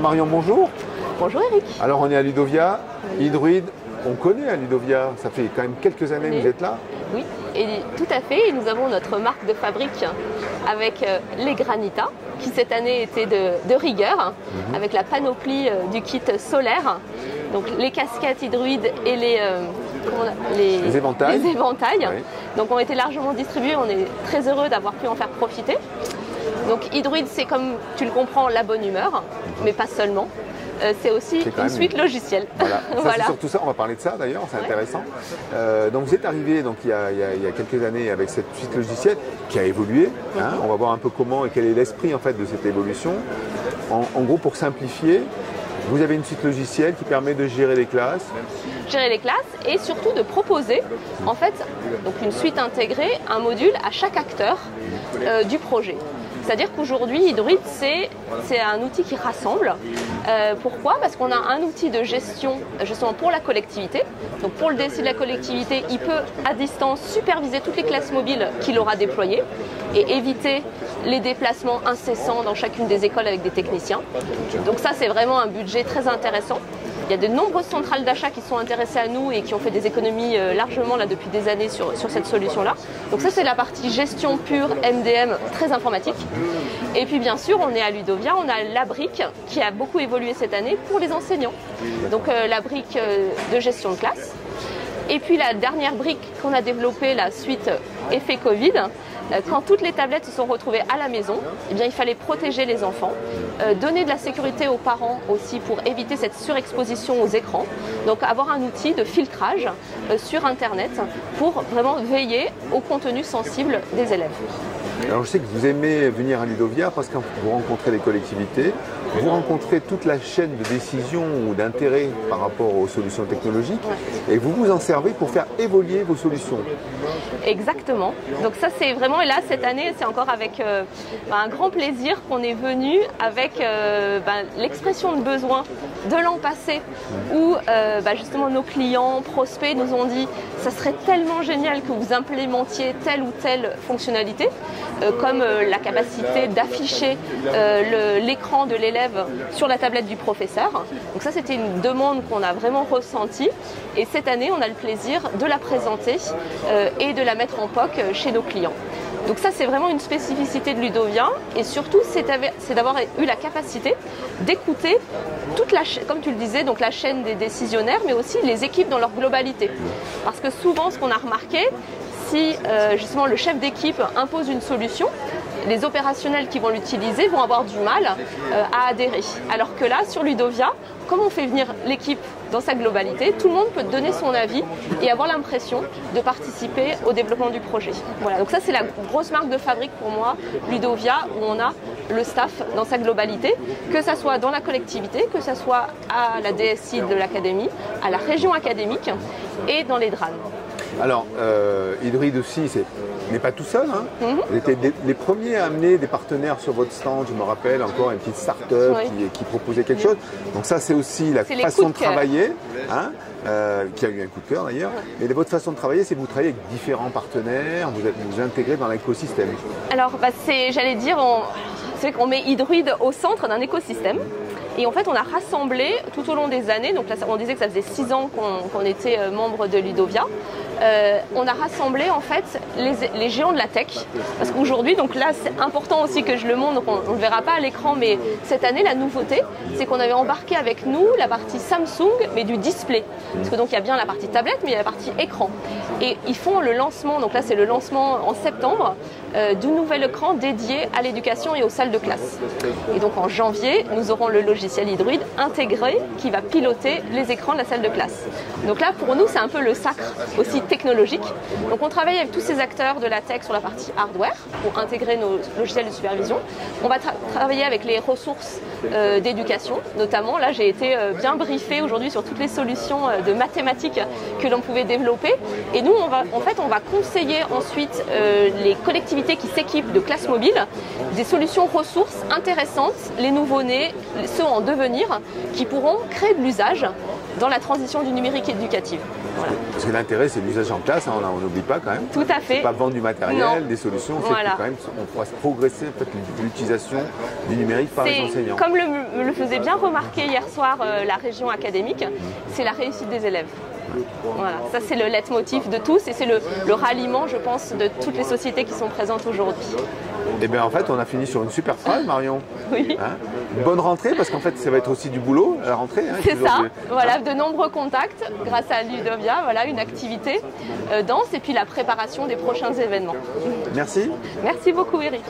Alors Marion, bonjour. Bonjour Eric. Alors on est à Ludovia, Hydruide, on connaît à Ludovia, ça fait quand même quelques années que vous êtes là. Oui, et tout à fait, et nous avons notre marque de fabrique avec les Granita, qui cette année était de rigueur, avec la panoplie du kit solaire, donc les casquettes Hydruide et les éventails, oui. Donc ont été largement distribués, on est très heureux d'avoir pu en faire profiter. Donc Hydruide, c'est comme tu le comprends, la bonne humeur, mais pas seulement. C'est aussi une suite logicielle. Voilà, c'est surtout ça, on va parler de ça d'ailleurs, c'est intéressant. Donc vous êtes arrivé donc, il y a quelques années avec cette suite logicielle qui a évolué. Hein, on va voir un peu comment et quel est l'esprit en fait de cette évolution. En gros, pour simplifier, vous avez une suite logicielle qui permet de gérer les classes. Gérer les classes et surtout de proposer en fait donc une suite intégrée, un module à chaque acteur du projet. C'est-à-dire qu'aujourd'hui, Hydruide, c'est un outil qui rassemble. Pourquoi? Parce qu'on a un outil de gestion justement pour la collectivité. Donc pour le DSI de la collectivité, il peut à distance superviser toutes les classes mobiles qu'il aura déployées et éviter les déplacements incessants dans chacune des écoles avec des techniciens. Donc ça, c'est vraiment un budget très intéressant. Il y a de nombreuses centrales d'achat qui sont intéressées à nous et qui ont fait des économies largement là, depuis des années sur cette solution-là. Donc ça, c'est la partie gestion pure MDM très informatique. Et puis bien sûr, on est à Ludovia, on a la brique qui a beaucoup évolué cette année pour les enseignants. Donc la brique de gestion de classe. Et puis la dernière brique qu'on a développée, la suite effet Covid, quand toutes les tablettes se sont retrouvées à la maison, eh bien, il fallait protéger les enfants, donner de la sécurité aux parents aussi pour éviter cette surexposition aux écrans. Donc avoir un outil de filtrage sur Internet pour vraiment veiller au contenu sensible des élèves. Alors je sais que vous aimez venir à Ludovia parce que vous rencontrez les collectivités, vous rencontrez toute la chaîne de décision ou d'intérêt par rapport aux solutions technologiques et vous vous en servez pour faire évoluer vos solutions. Exactement. Donc ça c'est vraiment, et là cette année c'est encore avec un grand plaisir qu'on est venu avec l'expression de besoin de l'an passé où justement nos clients, prospects nous ont dit ça serait tellement génial que vous implémentiez telle ou telle fonctionnalité comme la capacité d'afficher l'écran de l'élève sur la tablette du professeur. Donc ça c'était une demande qu'on a vraiment ressentie et cette année on a le plaisir de la présenter et de la mettre en POC chez nos clients. Donc ça c'est vraiment une spécificité de Ludovia et surtout c'est d'avoir eu la capacité d'écouter toute la chaîne, comme tu le disais, donc la chaîne des décisionnaires mais aussi les équipes dans leur globalité. Parce que souvent ce qu'on a remarqué, si justement le chef d'équipe impose une solution, les opérationnels qui vont l'utiliser vont avoir du mal à adhérer. Alors que là, sur Ludovia, comme on fait venir l'équipe dans sa globalité, tout le monde peut donner son avis et avoir l'impression de participer au développement du projet. Voilà, donc ça c'est la grosse marque de fabrique pour moi, Ludovia, où on a le staff dans sa globalité, que ça soit dans la collectivité, que ça soit à la DSI de l'académie, à la région académique et dans les DRAN. Alors, Hydruide aussi, n'est pas tout seul. Hein. Vous étiez les premiers à amener des partenaires sur votre stand. Je me rappelle encore une petite start-up qui proposait quelque chose. Donc ça, c'est aussi la façon de travailler, hein, qui a eu un coup de cœur d'ailleurs. Mais votre façon de travailler, c'est que vous travaillez avec différents partenaires, vous intégrez dans l'écosystème. Alors, j'allais dire, c'est qu'on met Hydruide au centre d'un écosystème. Et en fait, on a rassemblé tout au long des années, donc là, on disait que ça faisait 6 ans qu'on était membre de Ludovia, on a rassemblé en fait les géants de la tech. Parce qu'aujourd'hui, donc là, c'est important aussi que je le montre, donc on ne le verra pas à l'écran, mais cette année, la nouveauté, c'est qu'on avait embarqué avec nous la partie Samsung, mais du display. Parce que donc il y a bien la partie tablette, mais il y a la partie écran. Et ils font le lancement, donc là c'est le lancement en septembre, du nouvel écran dédié à l'éducation et aux salles de classe. Et donc en janvier, nous aurons le logiciel Hydruide intégré qui va piloter les écrans de la salle de classe. Donc là, pour nous, c'est un peu le sacre aussi technologique. Donc on travaille avec tous ces acteurs de la tech sur la partie hardware pour intégrer nos logiciels de supervision. On va travailler avec les ressources d'éducation, notamment. Là, j'ai été bien briefée aujourd'hui sur toutes les solutions de mathématiques que l'on pouvait développer. Et nous, on va conseiller ensuite les collectivités qui s'équipent de classes mobiles des solutions ressources intéressantes, les nouveau-nés, ceux en devenir, qui pourront créer de l'usage dans la transition du numérique éducative. Voilà. Parce que l'intérêt, c'est l'usage en classe, hein, on n'oublie pas quand même. Tout à fait. Pas vendre du matériel, des solutions, c'est que quand même on fasse progresser en fait, l'utilisation du numérique par les enseignants. Comme le faisait bien remarquer hier soir la région académique, c'est la réussite des élèves. Voilà, ça c'est le leitmotiv de tous et c'est le ralliement, je pense, de toutes les sociétés qui sont présentes aujourd'hui. Et bien en fait, on a fini sur une super phrase, Marion. Oui. Hein, une bonne rentrée, parce qu'en fait, ça va être aussi du boulot à la rentrée. Hein, c'est ça, voilà, de nombreux contacts grâce à Ludovia, voilà, une activité danse et puis la préparation des prochains événements. Merci. Merci beaucoup, Eric.